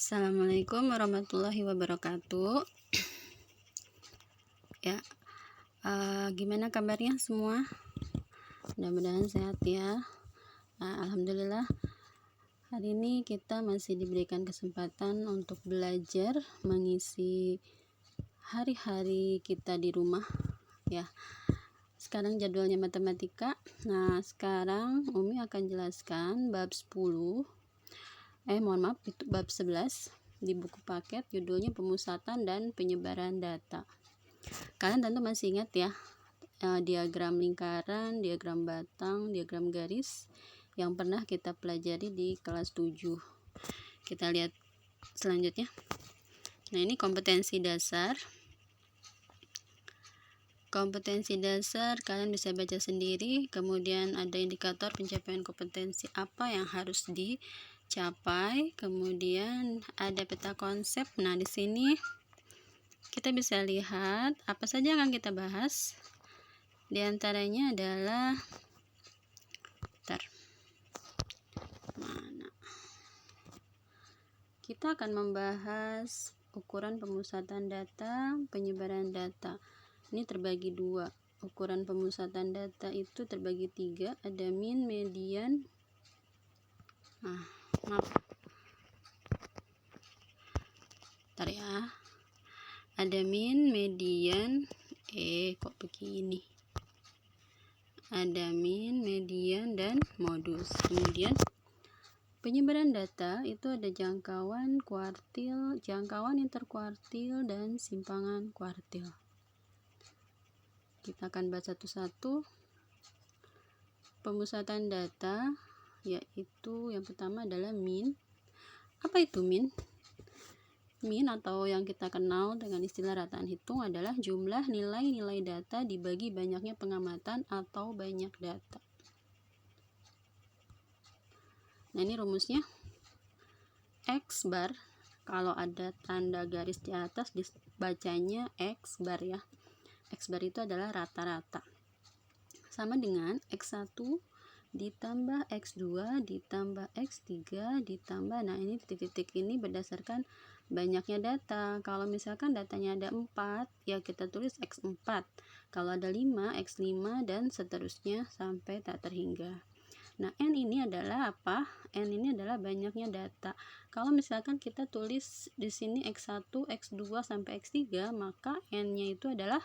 Assalamualaikum warahmatullahi wabarakatuh. Ya, gimana kabarnya semua? Mudah-mudahan sehat ya. Alhamdulillah, hari ini kita masih diberikan kesempatan untuk belajar mengisi hari-hari kita di rumah ya. Sekarang jadwalnya matematika. Nah, sekarang Umi akan jelaskan bab 10. Itu bab 11 di buku paket, judulnya pemusatan dan penyebaran data. Kalian tentu masih ingat ya, diagram lingkaran, diagram batang, diagram garis yang pernah kita pelajari di kelas 7. Kita lihat selanjutnya. Nah, ini kompetensi dasar. Kompetensi dasar kalian bisa baca sendiri, kemudian ada indikator pencapaian kompetensi apa yang harus dicapai, kemudian ada peta konsep. Nah, di sini kita bisa lihat apa saja yang akan kita bahas. Di antaranya adalah kita akan membahas ukuran pemusatan data, penyebaran data. Ini terbagi dua. Ukuran pemusatan data itu terbagi tiga, ada min, median. Ada min, median, kok begini? Ada min, median, dan modus. Kemudian penyebaran data itu ada jangkauan, kuartil, jangkauan interkuartil, dan simpangan kuartil. Kita akan bahas satu-satu. Pemusatan data yaitu yang pertama adalah min. Apa itu min? Min atau yang kita kenal dengan istilah rataan hitung adalah jumlah nilai-nilai data dibagi banyaknya pengamatan atau banyak data. Nah, ini rumusnya. X bar, kalau ada tanda garis di atas dibacanya X bar ya. X bar itu adalah rata-rata. Sama dengan X1 ditambah X2 ditambah X3 ditambah, nah ini titik-titik ini berdasarkan banyaknya data. Kalau misalkan datanya ada 4, ya kita tulis X4. Kalau ada 5, X5, dan seterusnya sampai tak terhingga. Nah, N ini adalah apa? N ini adalah banyaknya data. Kalau misalkan kita tulis di sini X1, X2 sampai X3, maka N-nya itu adalah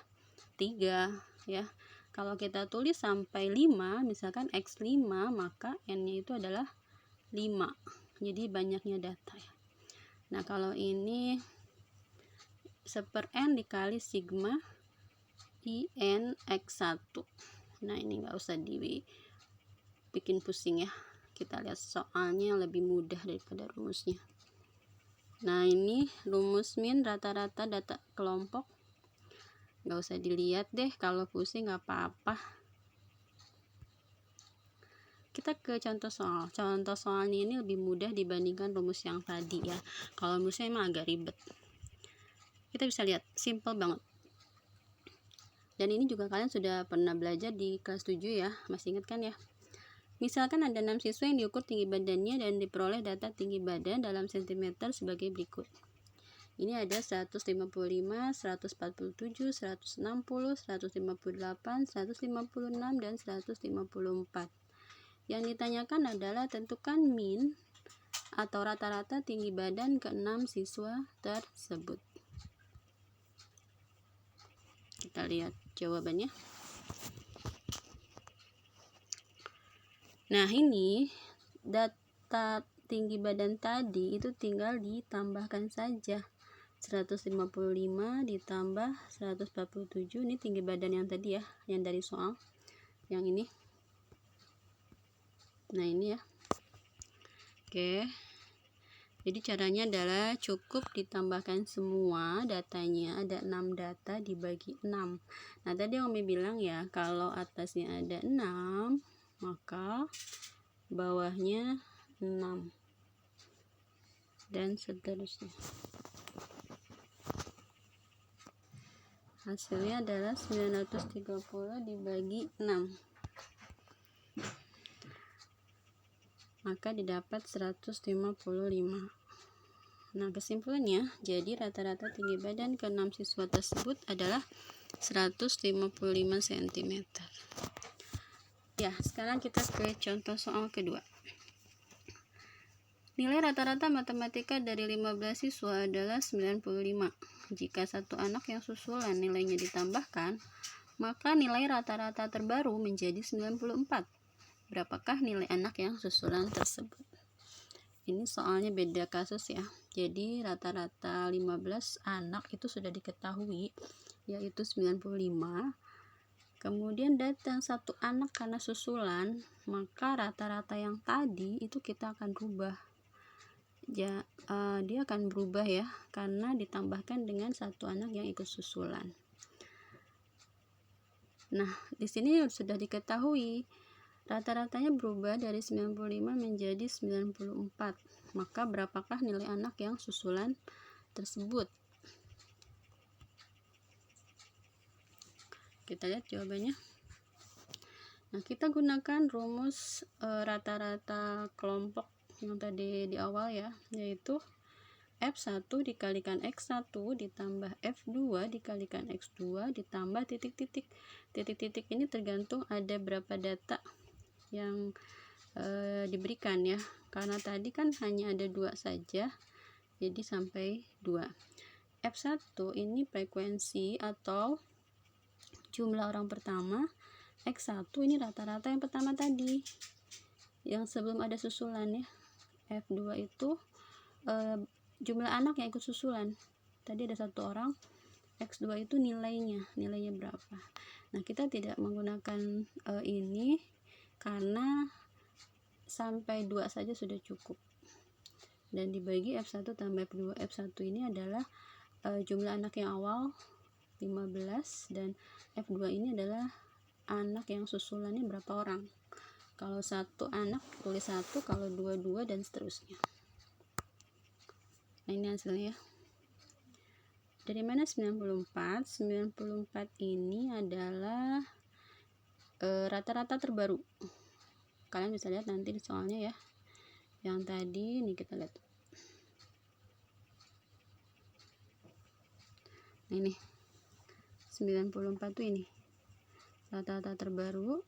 3 ya. Kalau kita tulis sampai 5, misalkan X5, maka N-nya itu adalah 5. Jadi banyaknya data ya. Nah, kalau ini 1/n dikali sigma IN X1. Nah, ini nggak usah bikin pusing ya. Kita lihat soalnya lebih mudah daripada rumusnya. Nah, ini rumus min rata-rata data kelompok. Nggak usah dilihat deh, kalau pusing nggak apa-apa. Kita ke contoh soal. Contoh soalnya ini lebih mudah dibandingkan rumus yang tadi ya. Kalau rumusnya emang agak ribet. Kita bisa lihat, simple banget. Dan ini juga kalian sudah pernah belajar di kelas 7 ya, masih ingat kan ya? Misalkan ada 6 siswa yang diukur tinggi badannya dan diperoleh data tinggi badan dalam sentimeter sebagai berikut. Ini ada 155, 147, 160, 158, 156, dan 154. Yang ditanyakan adalah tentukan min atau rata-rata tinggi badan ke-6 siswa tersebut. Kita lihat jawabannya. Nah, ini data tinggi badan tadi itu tinggal ditambahkan saja. 155 ditambah 147, ini tinggi badan yang tadi ya, yang dari soal. Yang ini. Nah, ini ya. Oke. Jadi caranya adalah cukup ditambahkan semua datanya, ada 6 data dibagi 6. Nah, tadi Umi bilang ya, kalau atasnya ada 6, maka bawahnya 6 dan seterusnya. Hasilnya adalah 930 dibagi 6, maka didapat 155. Nah, kesimpulannya, jadi rata-rata tinggi badan ke-6 siswa tersebut adalah 155 cm. Ya, sekarang kita ke contoh soal kedua. Nilai rata-rata matematika dari 15 siswa adalah 95. Jika satu anak yang susulan nilainya ditambahkan, maka nilai rata-rata terbaru menjadi 94. Berapakah nilai anak yang susulan tersebut? Ini soalnya beda kasus ya. Jadi rata-rata 15 anak itu sudah diketahui, yaitu 95. Kemudian datang satu anak karena susulan, maka rata-rata yang tadi itu kita akan rubah. Dia akan berubah ya, karena ditambahkan dengan satu anak yang ikut susulan. Nah, di sini sudah diketahui rata-ratanya berubah dari 95 menjadi 94. Maka berapakah nilai anak yang susulan tersebut? Kita lihat jawabannya. Nah, kita gunakan rumus rata-rata kelompok yang tadi di awal ya, yaitu F1 dikalikan X1 ditambah F2 dikalikan X2 ditambah titik-titik. Titik-titik ini tergantung ada berapa data yang diberikan ya, karena tadi kan hanya ada 2 saja, jadi sampai 2. F1 ini frekuensi atau jumlah orang pertama, X1 ini rata-rata yang pertama tadi yang sebelum ada susulan ya. F2 itu jumlah anak yang ikut susulan, tadi ada 1 orang. X2 itu nilainya berapa. Nah, kita tidak menggunakan ini karena sampai 2 saja sudah cukup, dan dibagi F1 tambah F2. F1 ini adalah jumlah anak yang awal 15, dan F2 ini adalah anak yang susulannya berapa orang. Kalau satu anak tulis 1, kalau 2 2, dan seterusnya. Nah, ini hasilnya. Dari mana 94? 94 ini adalah rata-rata terbaru. Kalian bisa lihat nanti di soalnya ya. Yang tadi ini kita lihat. Nah, ini 94 tuh ini rata-rata terbaru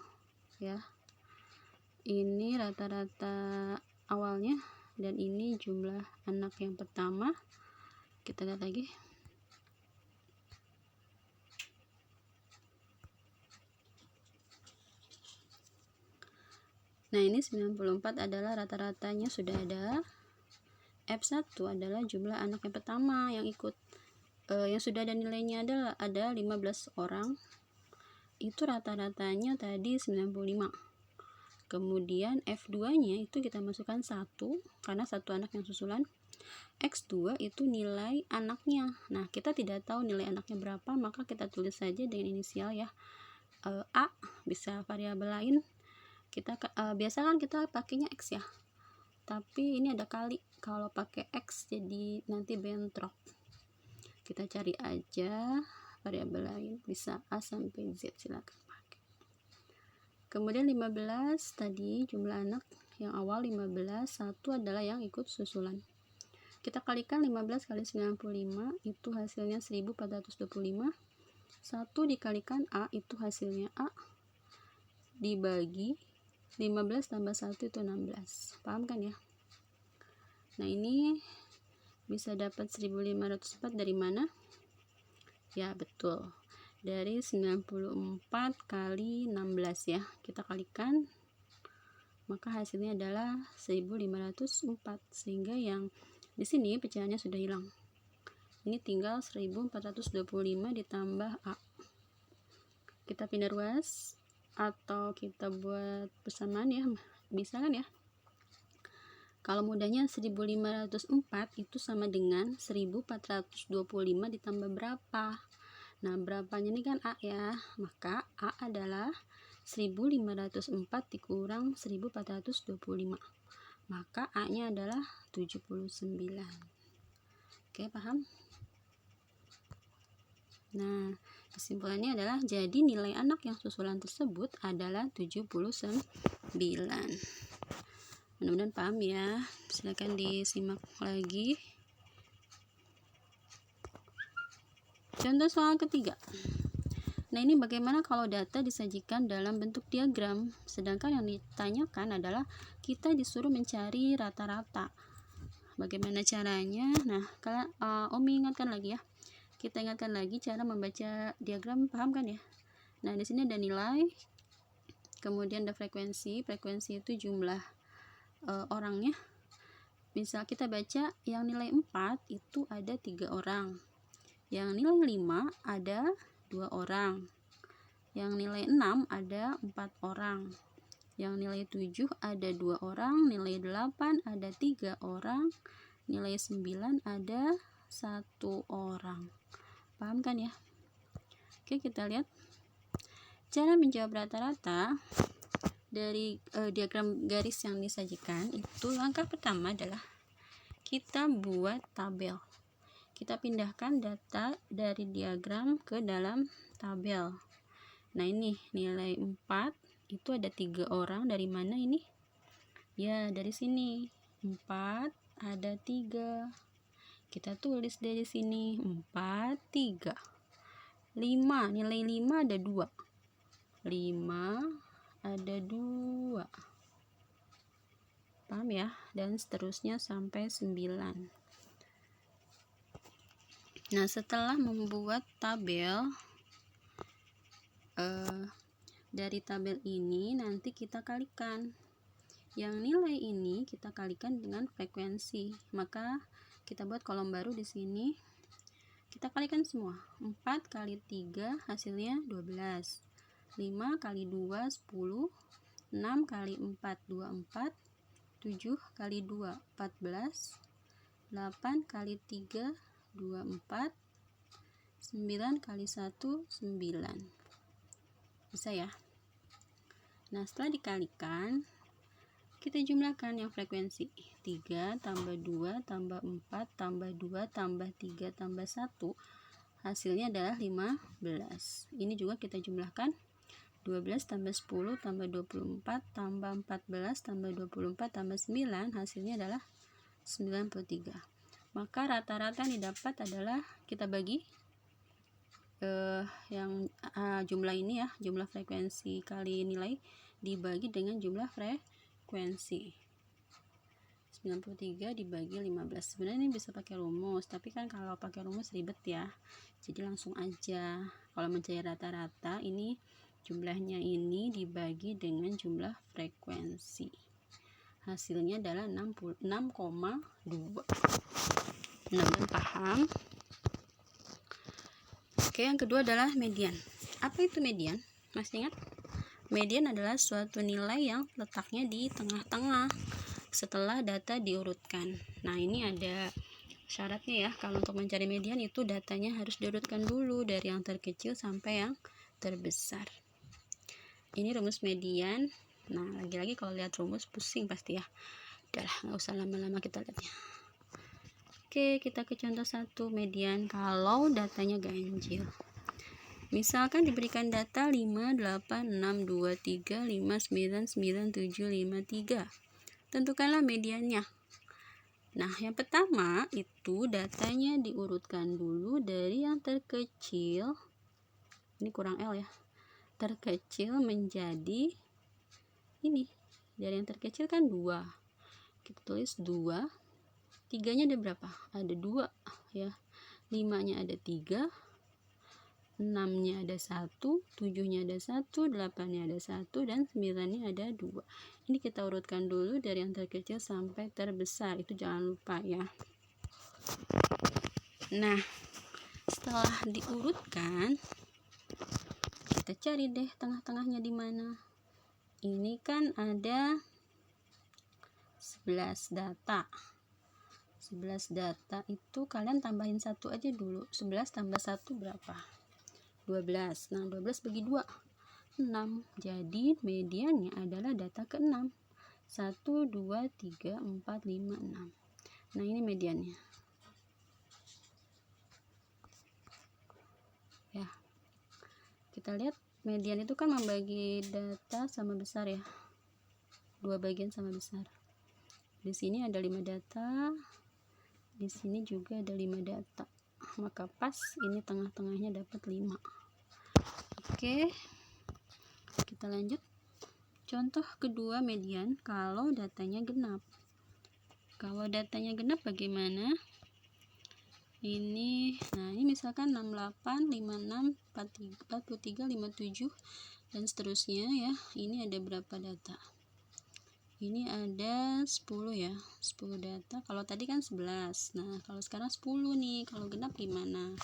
ya. Ini rata-rata awalnya, dan ini jumlah anak yang pertama. Kita lihat lagi. Nah, ini 94 adalah rata-ratanya sudah ada. F1 adalah jumlah anak yang pertama yang ikut, yang sudah ada nilainya ada 15 orang. Itu rata-ratanya tadi 95. Kemudian F2 nya itu kita masukkan 1 karena satu anak yang susulan. X2 itu nilai anaknya. Nah, kita tidak tahu nilai anaknya berapa, maka kita tulis saja dengan inisial ya. A, bisa variabel lain. Kita biasa kan kita pakainya X ya, tapi ini ada kali kalau pakai X jadi nanti bentrok. Kita cari aja variabel lain, bisa A sampai Z, silakan pakai. Kemudian 15 tadi jumlah anak yang awal 15, 1 adalah yang ikut susulan. Kita kalikan 15 kali 95 itu hasilnya 1425. 1 dikalikan A itu hasilnya A, dibagi 15 tambah 1 itu 16. Paham kan ya? Nah, ini bisa dapat 1504 dari mana? Ya, betul. Dari 94 kali 16 ya. Kita kalikan, maka hasilnya adalah 1504. Sehingga yang di sini pecahannya sudah hilang. Ini tinggal 1425 ditambah A. Kita pindah ruas atau kita buat persamaan ya, bisa kan ya? Kalau mudahnya 1504 itu sama dengan 1425 ditambah berapa? Nah, berapanya ini kan A ya, maka A adalah 1504 dikurang 1425, maka A nya adalah 79. Oke, paham? Nah, kesimpulannya adalah jadi nilai anak yang susulan tersebut adalah 79. Mudah-mudahan paham ya. Silakan disimak lagi. Contoh soal ketiga. Nah, ini bagaimana kalau data disajikan dalam bentuk diagram, sedangkan yang ditanyakan adalah kita disuruh mencari rata-rata. Bagaimana caranya? Nah, kalian Umi ingatkan lagi ya. Kita ingatkan lagi cara membaca diagram, paham kan ya? Nah, di sini ada nilai, kemudian ada frekuensi. Frekuensi itu jumlah orangnya. Misal kita baca yang nilai 4 itu ada 3 orang. Yang nilai 5 ada 2 orang. Yang nilai 6 ada 4 orang. Yang nilai 7 ada 2 orang. Nilai 8 ada 3 orang. Nilai 9 ada 1 orang. Paham kan ya? Oke, kita lihat cara menjawab rata-rata dari diagram garis yang disajikan. Itu langkah pertama adalah kita buat tabel. Kita pindahkan data dari diagram ke dalam tabel. Nah, ini nilai 4 itu ada 3 orang. Dari mana ini? Ya, dari sini. 4 ada 3. Kita tulis dari sini 4, 3. 5, nilai 5 ada 2. 5 ada 2. Paham ya? Dan seterusnya sampai 9. Nah, setelah membuat tabel, dari tabel ini nanti kita kalikan. Yang nilai ini kita kalikan dengan frekuensi. Maka kita buat kolom baru di sini. Kita kalikan semua. 4 kali 3 hasilnya 12. 5 kali 2 10. 6 kali 4 24. 7 kali 2 14. 8 kali 3 24. 9 kali 1 9. Bisa ya? Nah, setelah dikalikan, kita jumlahkan yang frekuensi. 3 tambah 2 tambah 4 tambah 2 tambah 3 tambah 1. Hasilnya adalah 15. Ini juga kita jumlahkan. 12 tambah 10 tambah 24 tambah 14 tambah 24 tambah 9. Hasilnya adalah 93. Maka rata-rata yang didapat adalah kita bagi yang jumlah ini ya, jumlah frekuensi kali nilai dibagi dengan jumlah frekuensi. 93 dibagi 15. Sebenarnya ini bisa pakai rumus, tapi kan kalau pakai rumus ribet ya. Jadi langsung aja. Kalau mencari rata-rata, ini jumlahnya ini dibagi dengan jumlah frekuensi. Hasilnya adalah 6,2. Mudah-mudahan paham. Oke, yang kedua adalah median. Apa itu median? Masih ingat? Median adalah suatu nilai yang letaknya di tengah-tengah setelah data diurutkan. Nah, ini ada syaratnya ya. Kalau untuk mencari median itu datanya harus diurutkan dulu dari yang terkecil sampai yang terbesar. Ini rumus median. Nah, lagi-lagi kalau lihat rumus pusing pasti ya. Udahlah, nggak usah lama-lama kita lihatnya. Oke, kita ke contoh 1, median kalau datanya ganjil. Misalkan diberikan data 5, 8, 6, 2, 3, 5, 9, 9, 7, 5, 3. Tentukanlah mediannya. Nah, yang pertama itu datanya diurutkan dulu dari yang terkecil. Ini kurang L ya. Terkecil menjadi ini. Dari yang terkecil kan 2. Kita tulis 2. 3-nya ada berapa? Ada 2 ya. 5-nya ada 3. 6-nya ada 1, 7-nya ada 1, 8-nya ada 1, dan 9-nya ada 2. Ini kita urutkan dulu dari yang terkecil sampai terbesar. Itu jangan lupa ya. Nah, setelah diurutkan, kita cari deh tengah-tengahnya di mana. Ini kan ada 11 data. 11 data itu kalian tambahin 1 aja dulu. 11 tambah 1 berapa? 12. Nah, 12 bagi 2 6. Jadi mediannya adalah data ke-6. 1 2 3 4 5 6. Nah, ini mediannya. Ya. Kita lihat median itu kan membagi data sama besar ya. 2 bagian sama besar. Di sini ada 5 data. Di sini juga ada 5 data. maka pas ini tengah-tengahnya dapat 5. Oke, kita lanjut. Contoh kedua median kalau datanya genap. Kalau datanya genap bagaimana? Ini, nah ini misalkan 68, 56, 43, 57 dan seterusnya ya. Ini ada berapa data? Ini ada 10 ya, 10 data. Kalau tadi kan 11. Nah, kalau sekarang 10 nih. Kalau genap gimana?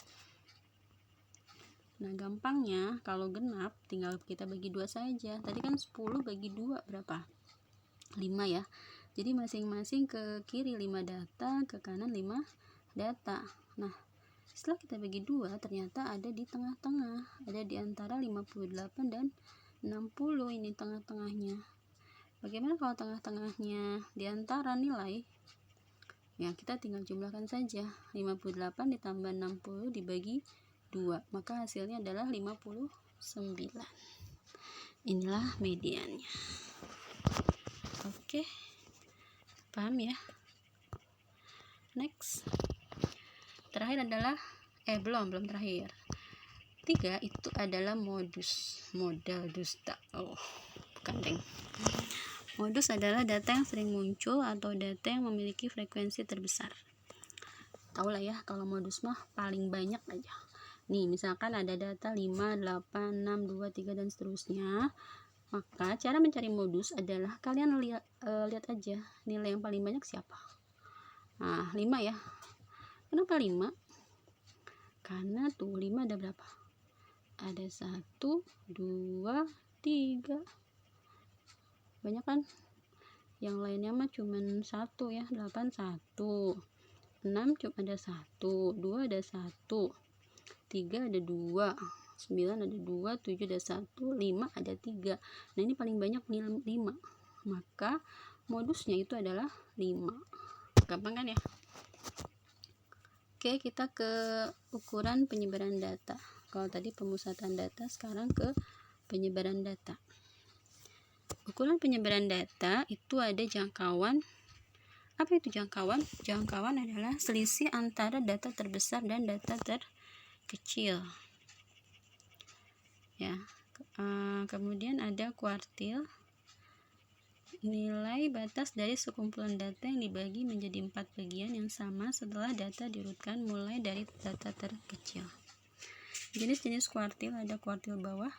Nah, gampangnya kalau genap tinggal kita bagi 2 saja. Tadi kan 10 bagi 2 berapa? 5 ya. Jadi masing-masing ke kiri 5 data, ke kanan 5 data. Nah, setelah kita bagi 2 ternyata ada di tengah-tengah. Ada di antara 58 dan 60, ini tengah-tengahnya. Bagaimana kalau tengah-tengahnya di antara nilai? Ya, kita tinggal jumlahkan saja. 58 ditambah 60 dibagi 2, maka hasilnya adalah 59. Inilah mediannya. Oke, paham ya? Next, terakhir adalah belum terakhir. 3 itu adalah modal dusta. Oh, bukan deng. Modus adalah data yang sering muncul atau data yang memiliki frekuensi terbesar. Tahu lah ya, kalau modus mah paling banyak aja. Nih, misalkan ada data 5, 8, 6, 2, 3 dan seterusnya. Maka cara mencari modus adalah kalian lihat aja nilai yang paling banyak siapa. Nah, 5 ya. Kenapa 5? Karena tuh 5 ada berapa? Ada 1, 2, 3. Banyak kan? Yang lainnya mah cuman 1 ya. 8 1. 6 cuma ada 1, 2 ada 1. 3 ada 2. 9 ada 2, 7 ada 1, 5 ada 3. Nah, ini paling banyak 5. Maka modusnya itu adalah 5. Gampang kan ya? Oke, kita ke ukuran penyebaran data. Kalau tadi pemusatan data, sekarang ke penyebaran data. Ukuran penyebaran data itu ada jangkauan. Apa itu jangkauan? Jangkauan adalah selisih antara data terbesar dan data terkecil. Ya, kemudian ada kuartil, nilai batas dari sekumpulan data yang dibagi menjadi 4 bagian yang sama setelah data diurutkan mulai dari data terkecil. Jenis-jenis kuartil ada kuartil bawah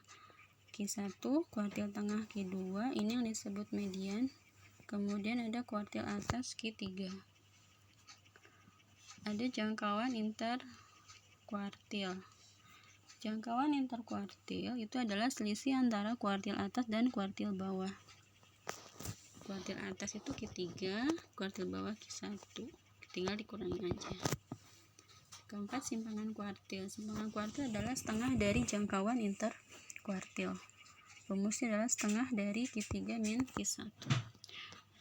Q1, kuartil tengah Q2, ini yang disebut median. Kemudian ada kuartil atas Q3. Ada jangkauan interkuartil. Jangkauan interkuartil itu adalah selisih antara kuartil atas dan kuartil bawah. Kuartil atas itu Q3, kuartil bawah Q1. Tinggal dikurangi aja. Keempat, simpangan kuartil. Simpangan kuartil adalah setengah dari jangkauan interkuartil. Rumusnya adalah setengah dari Q3 min Q1.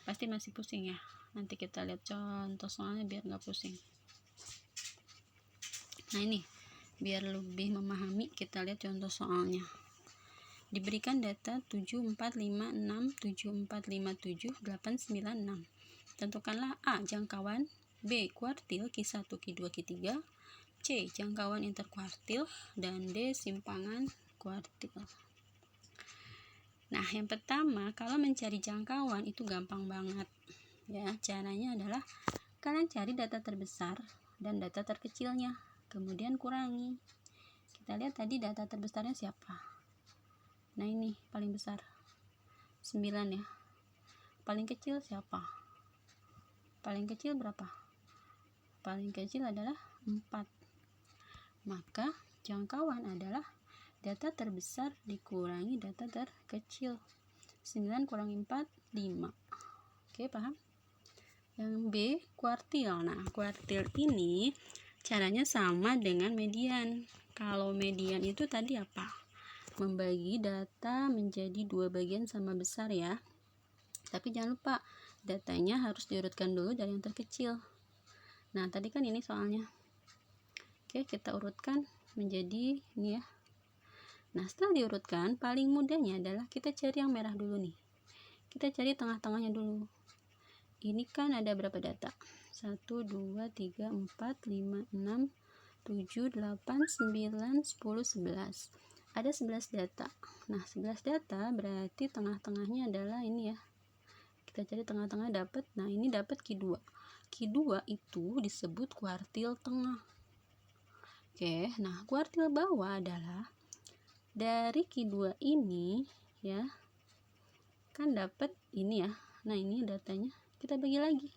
Pasti masih pusing ya. Nanti kita lihat contoh soalnya biar nggak pusing. Nah, ini biar lebih memahami, kita lihat contoh soalnya. Diberikan data 7456, 7457, 896. Tentukanlah A jangkauan, B kuartil Q1, Q2, Q3, C jangkauan interkuartil, dan D simpangan kuartil. Nah, yang pertama, kalau mencari jangkauan itu gampang banget ya. Caranya adalah kalian cari data terbesar dan data terkecilnya, kemudian kurangi. Kita lihat tadi data terbesarnya siapa. Nah, ini paling besar 9 ya. Paling kecil siapa? Paling kecil berapa? Paling kecil adalah 4. Maka jangkauan adalah data terbesar dikurangi data terkecil. 9 kurangi 4, 5. Oke, paham? Yang B, kuartil. Nah, kuartil ini caranya sama dengan median. Kalau median itu tadi apa? Membagi data menjadi 2 bagian sama besar ya. Tapi jangan lupa, datanya harus diurutkan dulu dari yang terkecil. Nah, tadi kan ini soalnya. Oke, kita urutkan menjadi ini ya. Nah, setelah diurutkan, paling mudahnya adalah kita cari yang merah dulu nih. Kita cari tengah-tengahnya dulu. Ini kan ada berapa data? 1, 2, 3, 4, 5, 6, 7, 8, 9, 10, 11. Ada 11 data. Nah, 11 data berarti tengah-tengahnya adalah ini ya. Kita cari tengah-tengah dapat. Nah, ini dapat Q2. Q2 itu disebut kuartil tengah. Oke, nah kuartil bawah adalah dari Q2 ini ya. Kan dapat ini ya. Nah, ini datanya kita bagi lagi.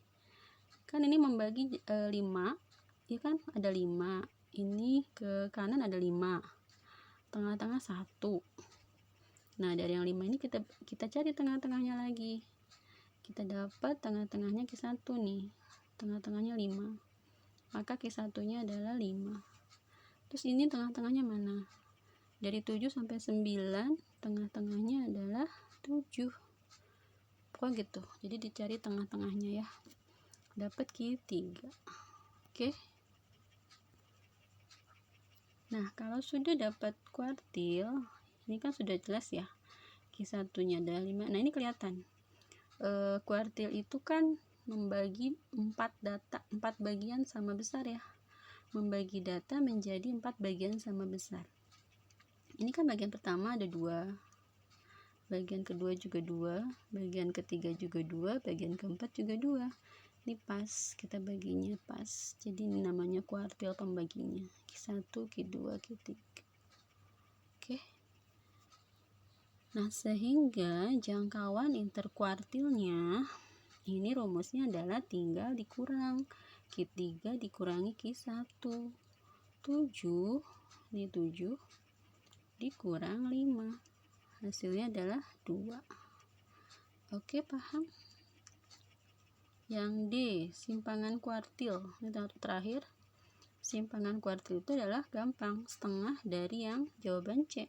Kan ini membagi 5, ya kan? Ada 5. Ini ke kanan ada 5. Tengah-tengah 1. Nah, dari yang 5 ini kita cari tengah-tengahnya lagi. Kita dapat tengah-tengahnya Q1 nih. Tengah-tengahnya 5. Maka Q1-nya adalah 5. Terus ini tengah-tengahnya mana? Dari 7 sampai 9, tengah-tengahnya adalah 7. Pokoknya gitu. Jadi dicari tengah-tengahnya ya. Dapat Q3. Oke. Nah, kalau sudah dapat kuartil, ini kan sudah jelas ya. Q1-nya adalah 5. Nah, ini kelihatan. Kuartil itu kan membagi 4 bagian sama besar ya. Membagi data menjadi 4 bagian sama besar. Ini kan bagian pertama ada 2. Bagian kedua juga 2. Bagian ketiga juga 2. Bagian keempat juga 2. Ini pas, kita baginya pas. Jadi ini namanya kuartil pembaginya. Q1, Q2, Q3. Oke. Nah, sehingga jangkauan interkuartilnya ini rumusnya adalah tinggal dikurang. Q3 dikurangi Q1. 7, ini 7 dikurang 5. Hasilnya adalah 2. Oke, paham? Yang D, simpangan kuartil. Ini terakhir. Simpangan kuartil itu adalah gampang, setengah dari yang jawaban C.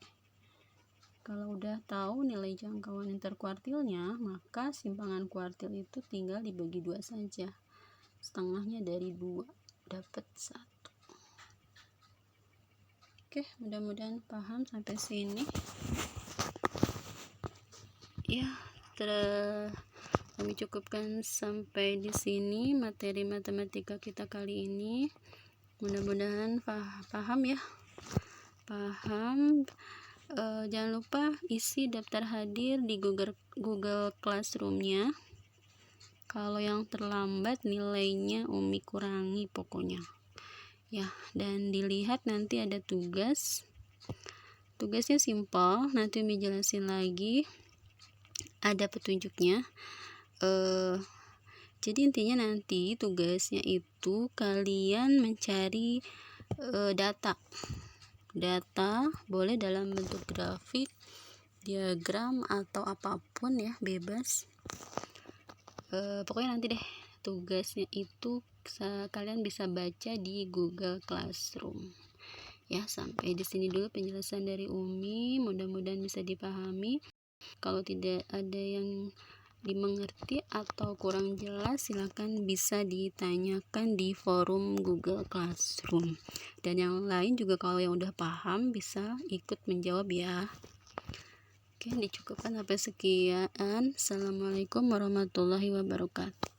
Kalau udah tahu nilai jangkauan interkuartilnya, maka simpangan kuartil itu tinggal dibagi 2 saja. Setengahnya dari 2, dapat 1. Oke, mudah-mudahan paham sampai sini. Ya, kami cukupkan sampai di sini materi matematika kita kali ini. Mudah-mudahan paham ya. Paham. Jangan lupa isi daftar hadir di Google Classroom-nya. Kalau yang terlambat nilainya Umi kurangi pokoknya. Ya, dan dilihat nanti ada tugas. Tugasnya simpel, nanti Umi jelasin lagi. Ada petunjuknya. Jadi intinya nanti tugasnya itu kalian mencari data boleh dalam bentuk grafik, diagram atau apapun ya, bebas. Pokoknya nanti deh tugasnya itu kalian bisa baca di Google Classroom ya. Sampai di sini dulu penjelasan dari Umi, mudah-mudahan bisa dipahami. Kalau tidak ada yang dimengerti atau kurang jelas, silakan bisa ditanyakan di forum Google Classroom. Dan yang lain juga kalau yang udah paham bisa ikut menjawab ya. Oke, dicukupkan sampai sekian. Assalamualaikum warahmatullahi wabarakatuh.